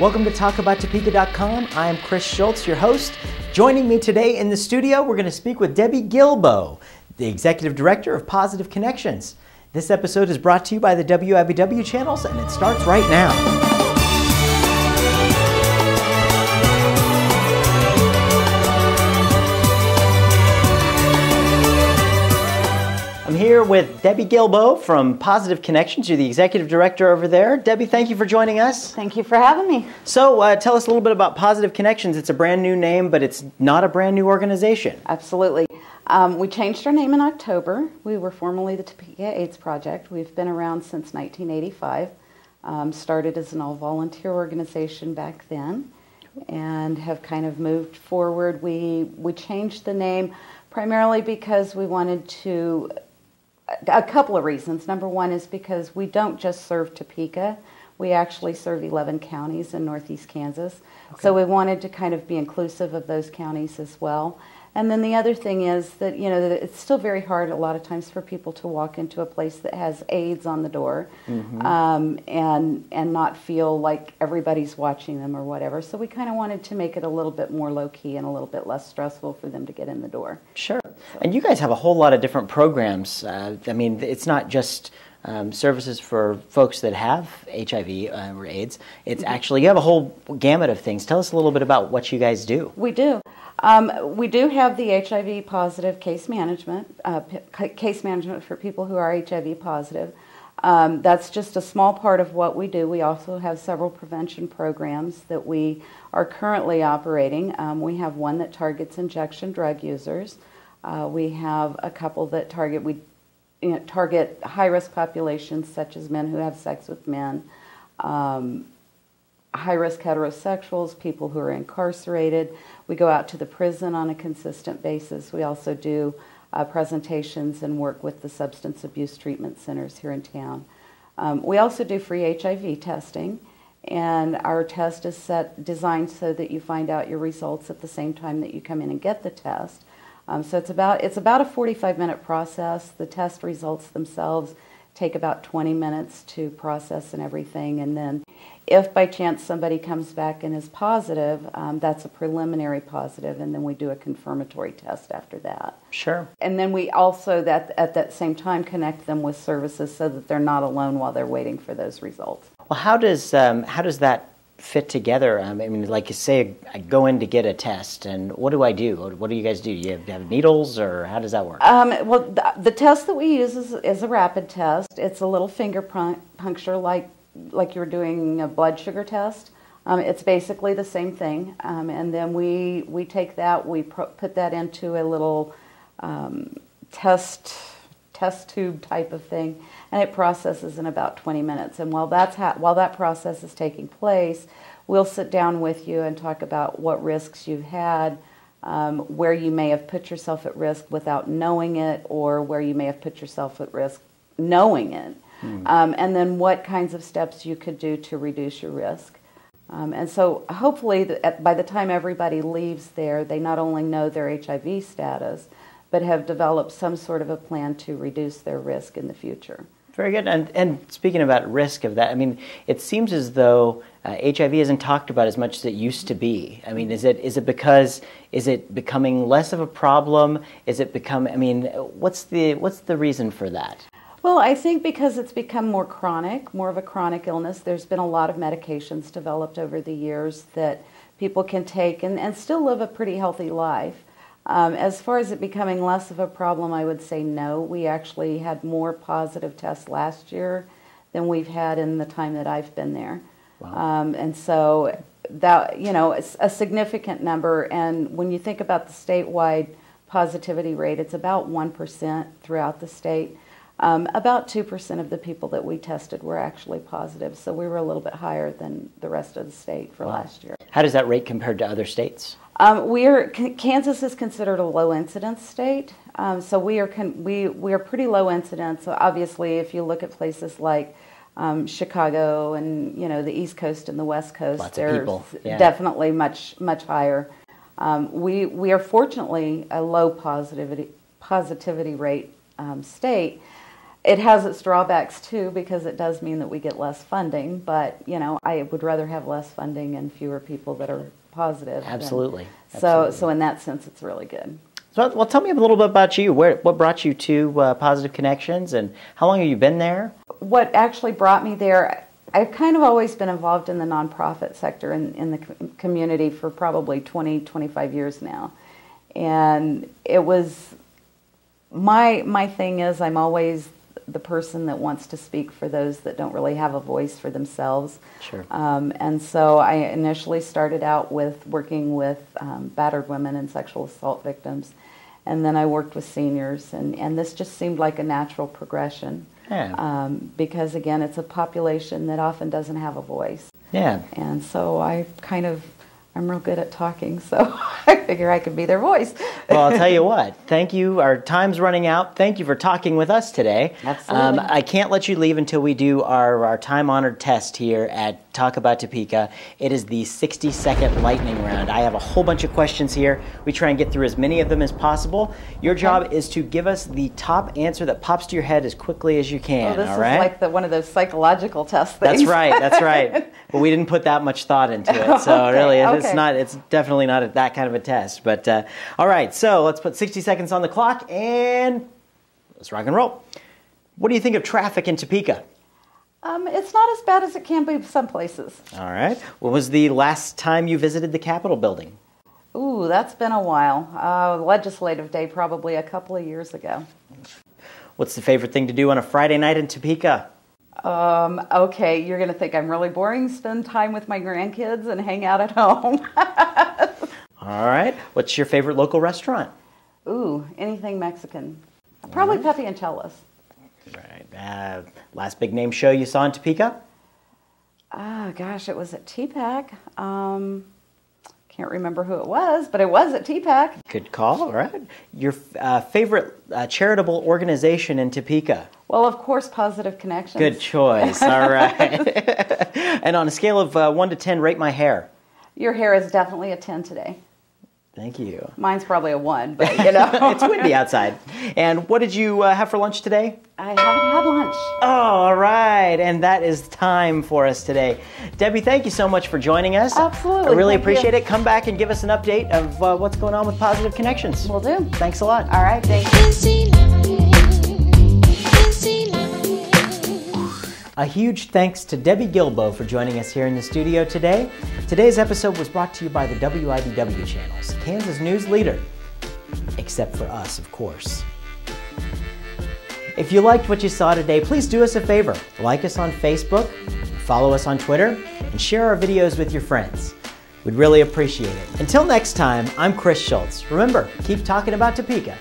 Welcome to TalkAboutTopeka.com. I am Chris Schultz, your host. Joining me today in the studio, we're going to speak with Debbie Guilbault, the Executive Director of Positive Connections. This episode is brought to you by the WIBW channels, and it starts right now. I'm here with Debbie Guilbault from Positive Connections. You're the Executive Director over there. Debbie, thank you for joining us. Thank you for having me. So tell us a little bit about Positive Connections. It's a brand new name, but it's not a brand new organization. Absolutely. We changed our name in October. We were formerly the Topeka AIDS Project. We've been around since 1985. Started as an all-volunteer organization back then and have kind of moved forward. We changed the name primarily because we wanted to... A couple of reasons. Number one is because we don't just serve Topeka. We actually serve 11 counties in northeast Kansas. Okay. So we wanted to kind of be inclusive of those counties as well. And then the other thing is that, you know, that it's still very hard a lot of times for people to walk into a place that has AIDS on the door, and not feel like everybody's watching them or whatever. So we kind of wanted to make it a little bit more low-key and a little bit less stressful for them to get in the door. Sure. So. And you guys have a whole lot of different programs. I mean, it's not just services for folks that have HIV or AIDS. It's actually, you have a whole gamut of things. Tell us a little bit about what you guys do. We do. We do have the HIV positive case management for people who are HIV positive. That's just a small part of what we do. We also have several prevention programs that we are currently operating. We have one that targets injection drug users. We have a couple that target high-risk populations such as men who have sex with men, high-risk heterosexuals, people who are incarcerated. We go out to the prison on a consistent basis. We also do presentations and work with the substance abuse treatment centers here in town. We also do free HIV testing, and our test is designed so that you find out your results at the same time that you come in and get the test. So it's about a 45-minute process. The test results themselves take about 20 minutes to process and everything, and then if by chance somebody comes back and is positive, that's a preliminary positive, and then we do a confirmatory test after that. Sure. And then we also, at that same time, connect them with services so that they're not alone while they're waiting for those results. Well, how does that fit together? I mean, like you say, I go in to get a test, and what do I do? What do you guys do? Do you have needles, or how does that work? Well, the test that we use is a rapid test. It's a little finger puncture like you're doing a blood sugar test. It's basically the same thing, and then we take that, we put that into a little test tube type of thing, and it processes in about 20 minutes. And while that process is taking place, we'll sit down with you and talk about what risks you've had, where you may have put yourself at risk without knowing it, or where you may have put yourself at risk knowing it. And then what kinds of steps you could do to reduce your risk. And so hopefully by the time everybody leaves there, they not only know their HIV status, but have developed some sort of a plan to reduce their risk in the future. Very good. And speaking about risk of that, I mean, it seems as though HIV isn't talked about as much as it used to be. I mean, is it becoming less of a problem? What's the reason for that? Well, I think because it's become more of a chronic illness. There's been a lot of medications developed over the years that people can take and still live a pretty healthy life. As far as it becoming less of a problem, I would say no. We actually had more positive tests last year than we've had in the time that I've been there. Wow. And so that, you know, it's a significant number. And when you think about the statewide positivity rate, it's about 1% throughout the state. About 2% of the people that we tested were actually positive, so we were a little bit higher than the rest of the state for last year. How does that rate compare to other states? Kansas is considered a low incidence state, so we are pretty low incidence. So obviously, if you look at places like Chicago and the East Coast and the West Coast, they're definitely much higher. We are fortunately a low positivity rate state. It has its drawbacks too, because it does mean that we get less funding, but you know, I would rather have less funding and fewer people that are positive. Absolutely. So in that sense, it's really good. So, well, tell me a little bit about you. What brought you to Positive Connections, and how long have you been there? What actually brought me there, I've kind of always been involved in the nonprofit sector in the community for probably 20, 25 years now. And it was, my thing is I'm always the person that wants to speak for those that don't really have a voice for themselves. Sure. And so I initially started out with working with battered women and sexual assault victims. And then I worked with seniors, and this just seemed like a natural progression. Yeah. Because again, it's a population that often doesn't have a voice. Yeah. And so I'm real good at talking, so I figure I could be their voice. Well, I'll tell you what. Thank you. Our time's running out. Thank you for talking with us today. Absolutely. I can't let you leave until we do our time-honored test here at Talk About Topeka. It is the 60-second lightning round. I have a whole bunch of questions here. We try and get through as many of them as possible. Your job is to give us the top answer that pops to your head as quickly as you can. This all right? is like one of those psychological test things. That's right. That's right. But we didn't put that much thought into it, so really, it's definitely not that kind of a test. But all right, so let's put 60 seconds on the clock and let's rock and roll. What do you think of traffic in Topeka? It's not as bad as it can be some places. All right. When was the last time you visited the Capitol building? Ooh, that's been a while. Legislative Day, probably a couple of years ago. What's the favorite thing to do on a Friday night in Topeka? Okay, you're going to think I'm really boring. Spend time with my grandkids and hang out at home. All right. What's your favorite local restaurant? Ooh, anything Mexican. Probably Pepe and Chelas. Right. Last big name show you saw in Topeka? Gosh, it was at TPAC. Can't remember who it was, but it was at TPAC. Good call. All right. Your favorite charitable organization in Topeka? Well, of course, Positive Connections. Good choice. All right. And on a scale of 1 to 10, rate my hair. Your hair is definitely a 10 today. Thank you. Mine's probably a 1, but you know. It's windy outside. And what did you have for lunch today? I haven't had lunch. Oh, all right. And that is time for us today. Debbie, thank you so much for joining us. Absolutely. I really appreciate it. Come back and give us an update of what's going on with Positive Connections. Will do. Thanks a lot. All right. Thank you. A huge thanks to Debbie Guilbault for joining us here in the studio today. Today's episode was brought to you by the WIDW channels, Kansas news leader. Except for us, of course. If you liked what you saw today, please do us a favor. Like us on Facebook, follow us on Twitter, and share our videos with your friends. We'd really appreciate it. Until next time, I'm Chris Schultz. Remember, keep talking about Topeka.